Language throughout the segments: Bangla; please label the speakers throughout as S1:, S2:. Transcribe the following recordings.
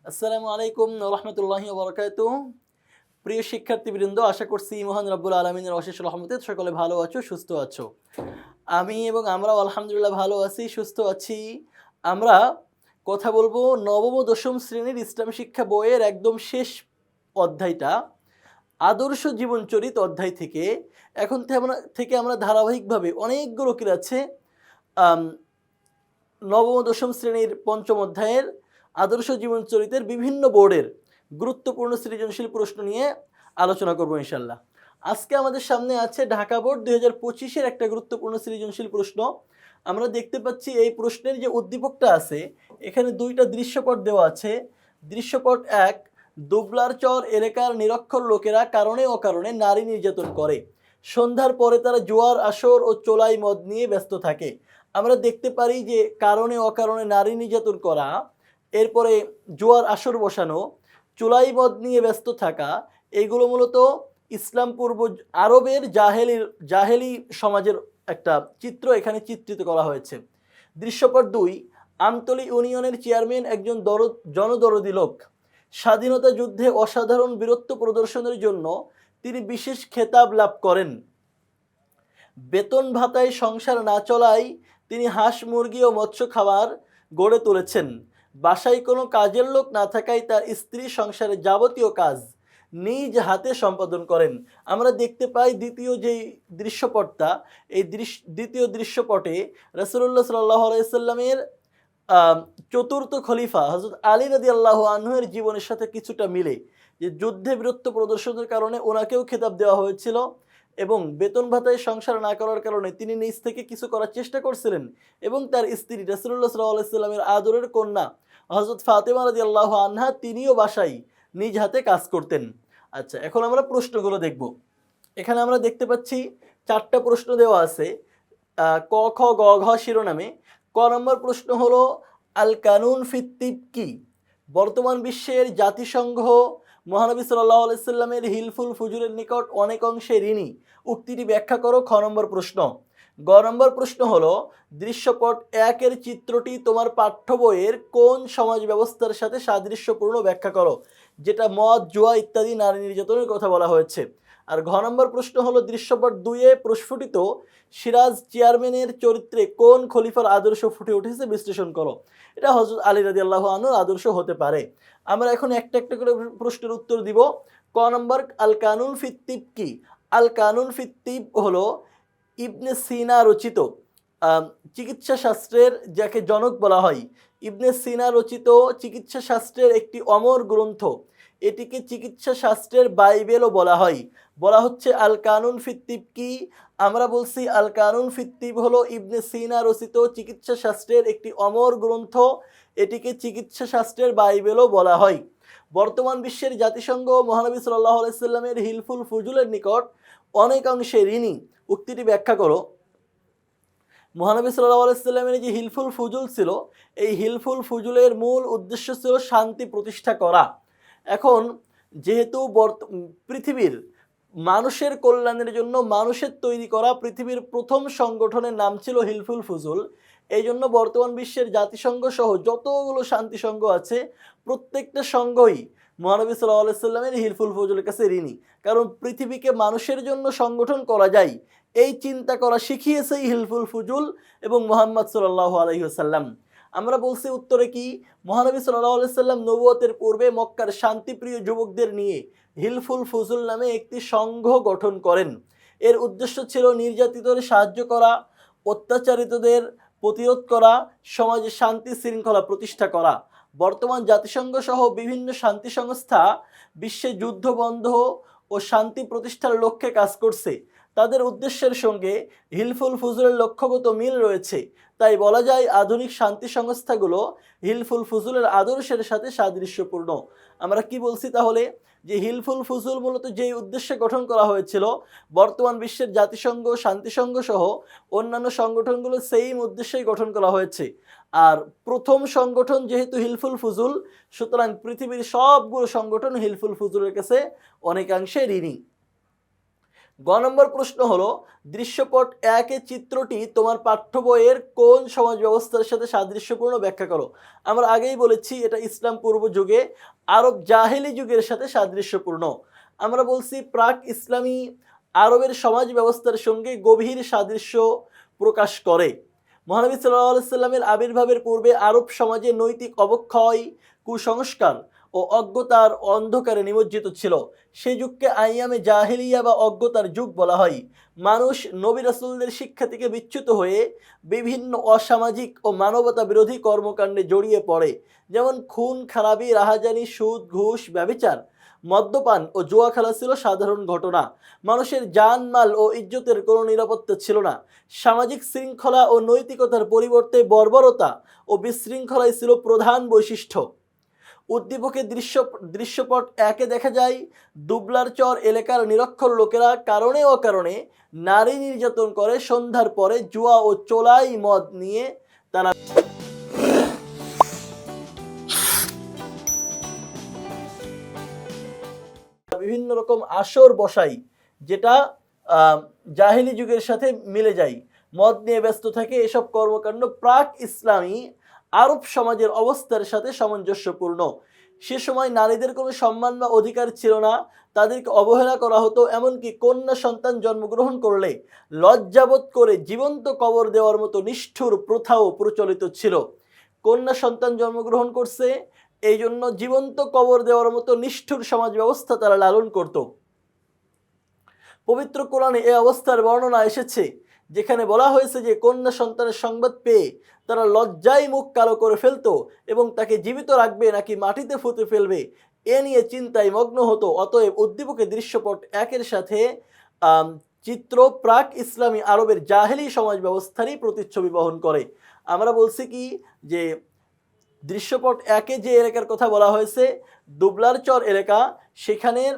S1: আসসালামু আলাইকুম রহমতুল্লাহি ওয়া প্রিয় শিক্ষার্থীবৃন্দ, আশা করছি মহান রব্বুল আলমিনের অশেষ রহমতে সকলে ভালো আছো, সুস্থ আছো। আমি এবং আমরাও আলহামদুলিল্লাহ ভালো আছি, সুস্থ আছি। আমরা কথা বলবো নবম ও দশম শ্রেণীর ইসলাম শিক্ষা বইয়ের একদম শেষ অধ্যায়টা, আদর্শ জীবনচরিত অধ্যায় থেকে। এখন থেকে আমরা ধারাবাহিকভাবে অনেকগুলো আছে নবম ও দশম শ্রেণীর পঞ্চম অধ্যায়ের আদর্শ জীবন চরিত্রের বিভিন্ন বোর্ডের গুরুত্বপূর্ণ সৃজনশীল প্রশ্ন নিয়ে আলোচনা করব ইনশাল্লাহ। আজকে আমাদের সামনে আছে ঢাকা বোর্ড 2025-এর একটা গুরুত্বপূর্ণ সৃজনশীল প্রশ্ন। আমরা দেখতে পাচ্ছি এই প্রশ্নের যে উদ্দীপকটা আছে, এখানে দুইটা দৃশ্যপট দেওয়া আছে। দৃশ্যপট 1, দুবলার চর এলাকার নিরক্ষর লোকেরা কারণে অকারণে নারী নির্যাতন করে। সন্ধ্যার পরে তারা জোয়ার আসর ও চোলাই মদ নিয়ে ব্যস্ত থাকে। আমরা দেখতে পারি যে কারণে অকারণে নারী নির্যাতন করা, এরপরে জোয়ার আসর বসানো, চুলাই মদ নিয়ে ব্যস্ত থাকা, এইগুলো মূলত ইসলাম পূর্ব আরবের জাহেলি সমাজের একটা চিত্র এখানে চিত্রিত করা হয়েছে। দৃশ্যপট 2, আমতলী ইউনিয়নের চেয়ারম্যান একজন জনদরদী লোক। স্বাধীনতা যুদ্ধে অসাধারণ বীরত্ব প্রদর্শনের জন্য তিনি বিশেষ খেতাব লাভ করেন। বেতন ভাতায় সংসার না চলায় তিনি হাঁস মুরগি ও মৎস্য খাবার গড়ে তুলেছেন। বাসায় কোনো কাজের লোক না থাকায় তার স্ত্রী সংসারের যাবতীয় কাজ নিজ হাতে সম্পাদন করেন। আমরা দেখতে পাই দ্বিতীয় যেই দৃশ্যপটটা, এই দ্বিতীয় দৃশ্যপটে রাসূলুল্লাহ সাল্লাল্লাহু আলাইহি সাল্লামের চতুর্থ খলিফা হযরত আলী রাদিয়াল্লাহু আনহুর জীবনের সাথে কিছুটা মিলে, যে যুদ্ধে বীরত্ব প্রদর্শনের কারণে ওনাকেও খেতাব দেওয়া হয়েছিল এবং বেতন ভাতায় সংসার না করার কারণে তিনি নিজ থেকে কিছু করার চেষ্টা করছিলেন এবং তার স্ত্রী রাসূলুল্লাহ সাল্লাল্লাহু আলাইহি সাল্লামের আদরের কন্যা হযরত ফাতেমা রাদিয়াল্লাহু আনহা তিনিও বাসায় নিজ হাতে কাজ করতেন। আচ্ছা, এখন আমরা প্রশ্নগুলো দেখব। এখানে আমরা দেখতে পাচ্ছি 4টা প্রশ্ন দেওয়া আছে ক খ গ ঘ শিরোনামে। ক নম্বর প্রশ্ন হলো আল কানুন ফিত তিব কি? বর্তমান বিশ্বের জাতিসংঘ মহানবী সাল্লাল্লাহু আলাইহি সাল্লামের হিলফুল ফুজুরের নিকট অনেক অংশে ঋণী, উক্তিটি ব্যাখ্যা করো। খ নম্বর প্রশ্ন। গ নম্বর প্রশ্ন হলো দৃশ্যপট 1-এর চিত্রটি তোমার পাঠ্য বইয়ের কোন সমাজ ব্যবস্থার সাথে সাদৃশ্যপূর্ণ, ব্যাখ্যা করো, যেটা মদ জুয়া ইত্যাদি নারী নির্যাতনের কথা বলা হয়েছে। আর ঘ নম্বর প্রশ্ন হলো দৃশ্যপট 2-এ প্রস্ফুটিত সিরাজ চেয়ারম্যানের চরিত্রে কোন খলিফার আদর্শ ফুটে উঠেছে, বিশ্লেষণ করো। এটা হযরত আলী রাদিয়াল্লাহু আনহুর আদর্শ হতে পারে। আমরা এখন একটা একটা করে প্রশ্নের উত্তর দিব। ক নম্বর আল কানুন ফিত তিব কি? আল কানুন ফিত তিব হলো ইবনে সিনা রচিত চিকিৎসা শাস্ত্রের, যাকে জনক বলা হয়, ইবনে সিনা রচিত চিকিৎসা শাস্ত্রের একটি অমর গ্রন্থ। এটিকে চিকিৎসা শাস্ত্রের বাইবেলও বলা হয়। বলা হচ্ছে আল কানুন ফিত তিব কি? আমরা বলছি আল কানুন ফিত তিব হলো ইবনে সিনা রচিত চিকিৎসা শাস্ত্রের একটি অমর গ্রন্থ। এটিকে চিকিৎসা শাস্ত্রের বাইবেলও বলা হয়। বর্তমান বিশ্বের জাতিসংঘ মহানবী সাল্লাল্লাহু আলাইহি সাল্লামের হিলফুল ফুজুলের নিকট অনেকাংশে ঋণী, উক্তিটি ব্যাখ্যা করো। মহানবী সাল্লাল্লাহু আলাইহি সাল্লামের যে হিলফুল ফুজুল ছিল, এই হিলফুল ফুজুলের মূল উদ্দেশ্য ছিল শান্তি প্রতিষ্ঠা করা। এখন যেহেতু পৃথিবীর মানুষের কল্যাণের জন্য মানুষের তৈরি করা পৃথিবীর প্রথম সংগঠনের নাম ছিল হিলফুল ফুজুল, এই জন্য বর্তমান বিশ্বের জাতিসংঘ সহ যতগুলো শান্তি সংঘ আছে প্রত্যেকটা সংঘই মহানবী সাল্লাল্লাহু আলাইহি সাল্লামের হিলফুল ফুজুলের কাছে ঋণী। কারণ পৃথিবীকে মানুষের জন্য সংগঠন করা যায়, এই চিন্তা করা শিখিয়েছে হিলফুল ফুজুল এবং মুহাম্মদ সাল্লাল্লাহু আলাইহি ওয়াসাল্লাম। আমরা বলছি উত্তরে কি, মহানবী সাল্লাল্লাহু আলাইহি সাল্লাম নবুয়তের পূর্বে মক্কার শান্তিপ্রিয় যুবকদের নিয়ে হিলফুল ফুজুল নামে একটি সংঘ গঠন করেন। এর উদ্দেশ্য ছিল নির্যাতিতদের সাহায্য করা, অত্যাচারিতদের প্রতিরোধ করা, সমাজে শান্তি শৃঙ্খলা প্রতিষ্ঠা করা। বর্তমান জাতিসংঘ সহ বিভিন্ন শান্তি সংস্থা বিশ্বে যুদ্ধ বন্ধ ও শান্তি প্রতিষ্ঠার লক্ষ্যে কাজ করছে। তাদের উদ্দেশ্যের সঙ্গে হিলফুল ফুজুলের লক্ষ্যগত মিল রয়েছে। তাই বলা যায় আধুনিক শান্তি সংস্থাগুলো হিলফুল ফুজুলের আদর্শের সাথে সাদৃশ্যপূর্ণ। আমরা কি বলছি তাহলে, যে হিলফুল ফুজুল মূলত যেই উদ্দেশ্যে গঠন করা হয়েছিল, বর্তমান বিশ্বের জাতিসংঘ শান্তিসংঘ সহ অন্যান্য সংগঠনগুলো সেই উদ্দেশ্যেই গঠন করা হয়েছে। আর প্রথম সংগঠন যেহেতু হিলফুল ফুজুল, সুতরাং পৃথিবীর সবগুলো সংগঠন হিলফুল ফুজুলের কাছে অনেকাংশে ঋণী। গ নম্বর প্রশ্ন হলো, দৃশ্যপট 1 চিত্রটি তোমার পাঠ্য বইয়ের কোন সমাজ ব্যবস্থার সাথে সাদৃশ্যপূর্ণ ব্যাখ্যা করো। আমরা আগেই বলেছি এটা ইসলাম পূর্ব যুগে আরব জাহেলি যুগের সাথে সাদৃশ্যপূর্ণ। আমরা বলছি প্রাক ইসলামী আরবের সমাজ ব্যবস্থার সঙ্গে গভীর সাদৃশ্য প্রকাশ করে। মহানবী সাল্লাল্লাহু আলাইহি সাল্লামের আবির্ভাবের পূর্বে আরব সমাজে নৈতিক অবক্ষয়, কুসংস্কার ও অজ্ঞতার অন্ধকারে নিমজ্জিত ছিল। সেই যুগকে আইয়ামে জাহেলিয়া বা অজ্ঞতার যুগ বলা হয়। মানুষ নবী রাসূলদের শিক্ষা থেকে বিচ্যুত হয়ে বিভিন্ন অসামাজিক ও মানবতা বিরোধী কর্মকাণ্ডে জড়িয়ে পড়ে, যেমন খুন খারাপি, রাহাজানি, সুদ, ঘুষ, ব্যভিচার, মদ্যপান ও জুয়া খেলা ছিল সাধারণ ঘটনা। মানুষের জানমাল ও ইজ্জতের কোনো নিরাপত্তা ছিল না। সামাজিক শৃঙ্খলা ও নৈতিকতার পরিবর্তে বর্বরতা ও বিশৃঙ্খলাই ছিল প্রধান বৈশিষ্ট্য। উদ্দীপকের দৃশ্যপট 1 দেখা যায় দুবলার চর এলাকার নিরক্ষর লোকেরা কারণে অকারণে নারী নির্যাতন করে। সন্ধ্যার পরে জুয়া ও চোলাই মদ নিয়ে তারা বিভিন্ন রকম আসর বসাই, যেটা জাহিলি যুগের সাথে মিলে যায়। মদ নিয়ে ব্যস্ত থাকে। এসব কর্মকাণ্ড প্রাক ইসলামী আরব সমাজের অবস্থার সাথে সামঞ্জস্যপূর্ণ। সে সময় নারীদের কোনো সম্মান বা অধিকার ছিল না, তাদেরকে অবহেলা করা হতো। এমনকি কন্যা সন্তান জন্মগ্রহণ করলে লজ্জাবোধ করে জীবন্ত কবর দেওয়ার মতো নিষ্ঠুর প্রথাও প্রচলিত ছিল। কন্যা সন্তান জন্মগ্রহণ করছে, এই জন্য জীবন্ত কবর দেওয়ার মতো নিষ্ঠুর সমাজ ব্যবস্থা তারা লালন করত। পবিত্র কোরআনে এই অবস্থার বর্ণনা এসেছে, যেখানে বলা হয়েছে যে কন্যা সন্তানের সংবাদ পেয়ে তারা লজ্জায় মুখ কালো করে ফেলতো এবং তাকে জীবিত রাখবে নাকি মাটিতে পুঁতে ফেলবে এ নিয়ে চিন্তায় মগ্ন হতো। অতএব উদ্দীপকে দৃশ্যপট 1 সাথে চিত্র প্রাক ইসলামী আরবের জাহেলি সমাজ ব্যবস্থারই প্রতিচ্ছবি বহন করে। আমরা বলছি কি যে দৃশ্যপট 1 যে এলাকার কথা বলা হয়েছে দুবলার চর এলাকা, সেখানের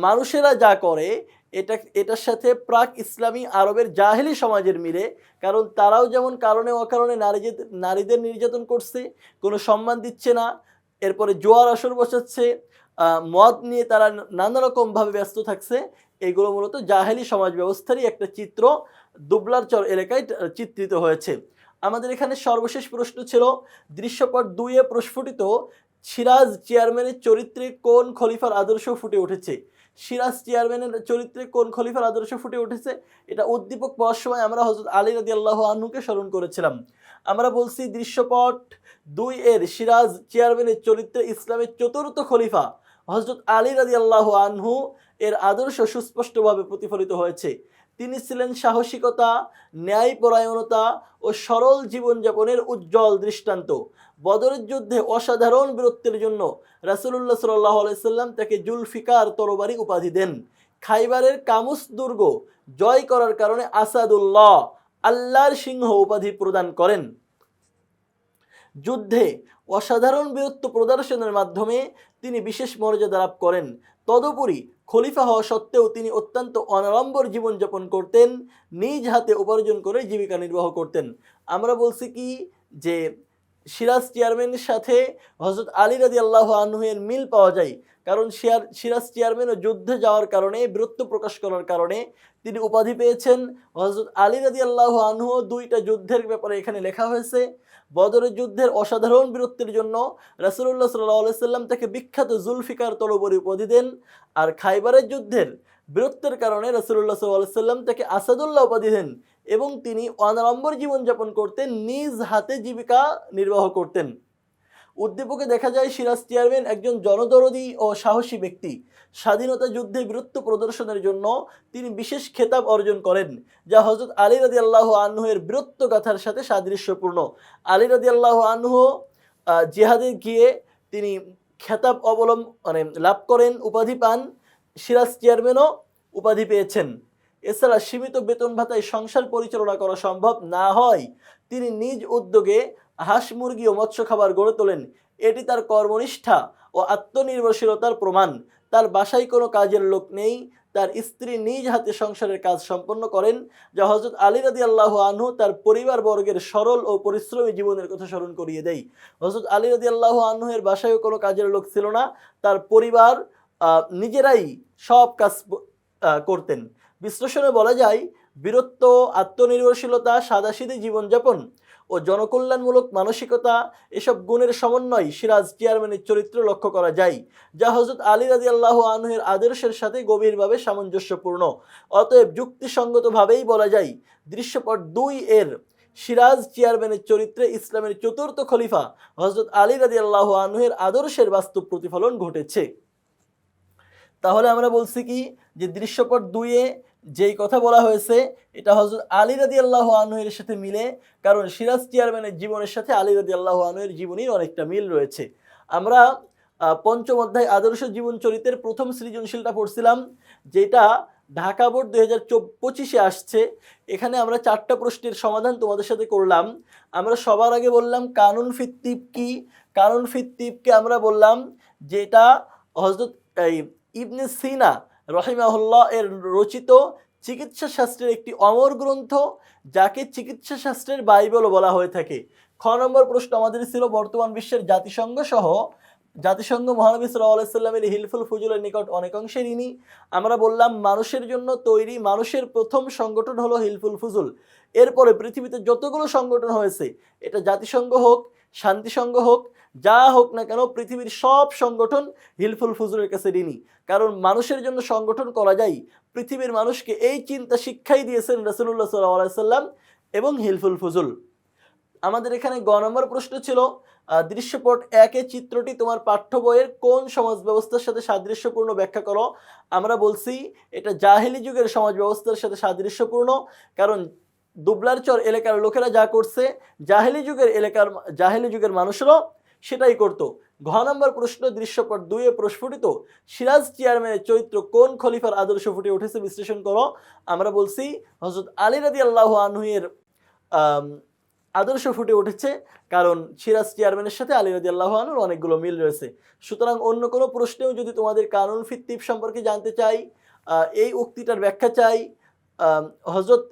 S1: মানুষেরা যা করে এটার সাথে প্রাক ইসলামী আরবের জাহেলি সমাজের মিলে। কারণ তারাও যেমন কারণে অকারণে নারীদের নির্যাতন করছে, কোনো সম্মান দিচ্ছে না, এরপরে জোয়ার আসর বসাচ্ছে, মদ নিয়ে তারা নানা রকমভাবে ব্যস্ত থাকছে। এগুলো মূলত জাহেলি সমাজ ব্যবস্থারই একটা চিত্র দুবলার চর এলাকায় চিত্রিত হয়েছে। আমাদের এখানে সর্বশেষ প্রশ্ন ছিল, দৃশ্যপট 2 প্রস্ফুটিত সিরাজ চেয়ারম্যানের চরিত্রে কোন খলিফার আদর্শ ফুটে উঠেছে। সিরাজ চেয়ারম্যানের চরিত্রে কোন খলিফার আদর্শ ফুটে উঠেছে, এটা উদ্দীপক পাওয়ার সময় আমরা হযরত আলী রাদিয়াল্লাহু আনহুকে স্মরণ করেছিলাম। আমরা বলছি দৃশ্যপট 2 সিরাজ চেয়ারম্যানের চরিত্রে ইসলামের চতুর্থ খলিফা হযরত আলী রাদিয়াল্লাহু আনহু এর আদর্শ সুস্পষ্টভাবে প্রতিফলিত হয়েছে। তিনি ছিলেন সাহসিকতা, ন্যায়পরায়ণতা ও সরল জীবনযাপনের উজ্জ্বল দৃষ্টান্ত। বদরের যুদ্ধে অসাধারণ বীরত্বের জন্য রাসূলুল্লাহ সাল্লাল্লাহু আলাইহি সাল্লাম তাকে জুলফিকার তরবারি উপাধি দেন। খাইবারের কামুস দুর্গ জয় করার কারণে আসাদুল্লাহ, আল্লাহর সিংহ উপাধি প্রদান করেন। যুদ্ধে অসাধারণ বীরত্ব প্রদর্শনের মাধ্যমে তিনি বিশেষ মর্যাদা লাভ করেন। তদুপরি খলিফা হওয়া সত্ত্বেও তিনি অত্যন্ত অনাড়ম্বর জীবনযাপন করতেন, নিজ হাতে উপার্জন করে জীবিকা নির্বাহ করতেন। আমরা বলছি কি যে সিরাজ চেয়ারম্যানের সাথে হযরত আলী রাদিয়াল্লাহু আনহু এর মিল পাওয়া যায়, কারণ সিরাজ চেয়ারম্যানও যুদ্ধে যাওয়ার কারণে, বীরত্ব প্রকাশ করার কারণে তিনি উপাধি পেয়েছেন। হযরত আলী রাদিয়াল্লাহু আনহু 2টা যুদ্ধের ব্যাপারে এখানে লেখা হয়েছে। বদরের যুদ্ধের অসাধারণ বীরত্বের জন্য রাসূলুল্লাহ সাল্লাল্লাহু আলাইহি সাল্লাম তাকে বিখ্যাত জুলফিকার তরবারি উপাধি দেন। আর খাইবারের যুদ্ধের বীরত্বের কারণে রাসূলুল্লাহ সাল্লাল্লাহু আলাইহি সাল্লাম তাকে আসাদুল্লাহ উপাধি দেন এবং তিনি অনাড়ম্বর জীবনযাপন করতেন, নিজ হাতে জীবিকা নির্বাহ করতেন। উদ্দীপকে দেখা যায় সিরাজ চেয়ারম্যান একজন জনদরদী ও সাহসী ব্যক্তি। স্বাধীনতা যুদ্ধে বীরত্ব প্রদর্শনের জন্য তিনি বিশেষ খেতাব অর্জন করেন, যা হযরত আলী রাদিয়াল্লাহু আনহু এর বীরত্ব গাথার সাথে সাদৃশ্যপূর্ণ। আলী রাদিয়াল্লাহু আনহু জিহাদে গিয়ে তিনি খেতাব লাভ করেন, উপাধি পান। সিরাজ চেয়ারম্যানও উপাধি পেয়েছেন। এছাড়া সীমিত বেতন ভাতায় সংসার পরিচালনা করা সম্ভব না হয় তিনি নিজ উদ্যোগে হাঁস, মুরগি ও মৎস্য খাবার গড়ে তোলেন। এটি তার কর্মনিষ্ঠা ও আত্মনির্ভরশীলতার প্রমাণ। তার বাসায় কোনো কাজের লোক নেই, তার স্ত্রী নিজ হাতে সংসারের কাজ সম্পন্ন করেন, যা হযরত আলী রাদিয়াল্লাহু আনহু তার পরিবার বর্গের সরল ও পরিশ্রমী জীবনের কথা স্মরণ করিয়ে দেয়। হযরত আলী রাদিয়াল্লাহু আনহু এর বাসায়ও কোনো কাজের লোক ছিল না, তার পরিবার নিজেরাই সব কাজ করতেন। বিশ্লেষণে বলা যায় বীরত্ব, আত্মনির্ভরশীলতা, সাদাসিধে জীবনযাপন ও জনকল্যাণমূলক মানসিকতা এসব গুণের সমন্বয় সিরাজ চেয়ারম্যানের চরিত্র লক্ষ্য করা যায়, যা হযরত আলী রাদিয়াল্লাহু আনহুর আদর্শের সাথে গভীরভাবে সামঞ্জস্যপূর্ণ। অতএব যুক্তিসঙ্গতভাবেই বলা যায় দৃশ্যপট 2 এর সিরাজ চেয়ারম্যানের চরিত্রে ইসলামের চতুর্থ খলিফা হযরত আলী রাদিয়াল্লাহু আনহুর আদর্শের বাস্তব প্রতিফলন ঘটেছে। তাহলে আমরা বলছি কি যে দৃশ্যপট 2 এ যেই কথা বলা হয়েছে এটা হযরত আলী রাদিয়াল্লাহু আনহুর সাথে মিলে, কারণ সিরাজ চেয়ারম্যানের জীবনের সাথে আলী রাদিয়াল্লাহু আনহুর জীবনীর অনেকটা মিল রয়েছে। আমরা পঞ্চম অধ্যায় আদর্শ জীবন চরিত্রের প্রথম সৃজনশীলটা পড়ছিলাম, যেটা ঢাকা বোর্ড 2025-এ আসছে। এখানে আমরা 4টা প্রশ্নের সমাধান তোমাদের সাথে করলাম। আমরা সবার আগে বললাম কানুন ফিত্তিব কি। কানুন ফিত্তিবকে আমরা বললাম যেটা হযরত ইবনে সিনা রহিমাহুল্লাহ এর রচিত চিকিৎসা শাস্ত্রের একটি অমর গ্রন্থ, যাকে চিকিৎসা শাস্ত্রের বাইবেলও বলা হয়ে থাকে। খ নম্বর প্রশ্ন আমাদের ছিল বর্তমান বিশ্বের জাতিসংঘ সহ জাতিসংঘ মহানবী সাল্লাল্লাহু আলাইহি সাল্লামের হিলফুল ফুজুলের নিকট অনেকাংশে ঋণী। আমরা বললাম মানুষের জন্য তৈরি মানুষের প্রথম সংগঠন হলো হিলফুল ফুজুল। এরপরে পৃথিবীতে যতগুলো সংগঠন হয়েছে, এটা জাতিসংঘ হোক, শান্তিসংঘ হোক, যা হোক না কেন, পৃথিবীর সব সংগঠন হিলফুল ফুজুলের কাছে ঋণী। কারণ মানুষের জন্য সংগঠন করা যায়, পৃথিবীর মানুষকে এই চিন্তা শিক্ষাই দিয়েছেন রাসূলুল্লাহ সাল্লাল্লাহু আলাইহি সাল্লাম এবং হিলফুল ফুজুল। আমাদের এখানে গ নম্বর প্রশ্ন ছিল দৃশ্যপট 1 এর চিত্রটি তোমার পাঠ্য বইয়ের কোন সমাজ ব্যবস্থার সাথে সাদৃশ্যপূর্ণ ব্যাখ্যা করো। আমরা বলছি এটা জাহেলি যুগের সমাজ ব্যবস্থার সাথে সাদৃশ্যপূর্ণ, কারণ দুবলারচর এলাকার লোকেরা যা করছে জাহেলি যুগের মানুষরাও সেটাই করত। ঘ নম্বর প্রশ্ন দৃশ্যপট 2 এ প্রস্ফুটিত সিরাজ চেয়ারম্যানের চরিত্র কোন খলিফার আদর্শ ফুটে উঠেছে বিশ্লেষণ করো। আমরা বলছি হযরত আলী রাদিয়াল্লাহু আনহুর আদর্শ ফুটে উঠেছে, কারণ সিরাজ চেয়ারম্যানের সাথে আলী রাদিয়াল্লাহু আনহুর অনেকগুলো মিল রয়েছে। সুতরাং অন্য কোনো প্রশ্নেও যদি তোমাদের কানুন ফিত্তিব সম্পর্কে জানতে চাই, এই উক্তিটার ব্যাখ্যা চাই, হযরত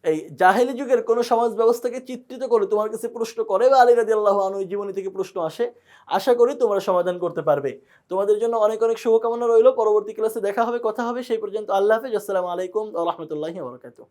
S1: এই জাহেলি যুগের কোনো সমাজ ব্যবস্থাকে চিত্রিত করে তোমার কাছে প্রশ্ন করে বা আলী রাদিয়াল্লাহু আনহুর জীবনী থেকে প্রশ্ন আসে, আশা করি তোমরা সমাধান করতে পারবে। তোমাদের জন্য অনেক অনেক শুভকামনা রইল। পরবর্তী ক্লাসে দেখা হবে, কথা হবে। সেই পর্যন্ত আল্লাহ হাফেজ। আসসালামু আলাইকুম ওয়া রাহমাতুল্লাহি ওয়া বারাকাতুহু।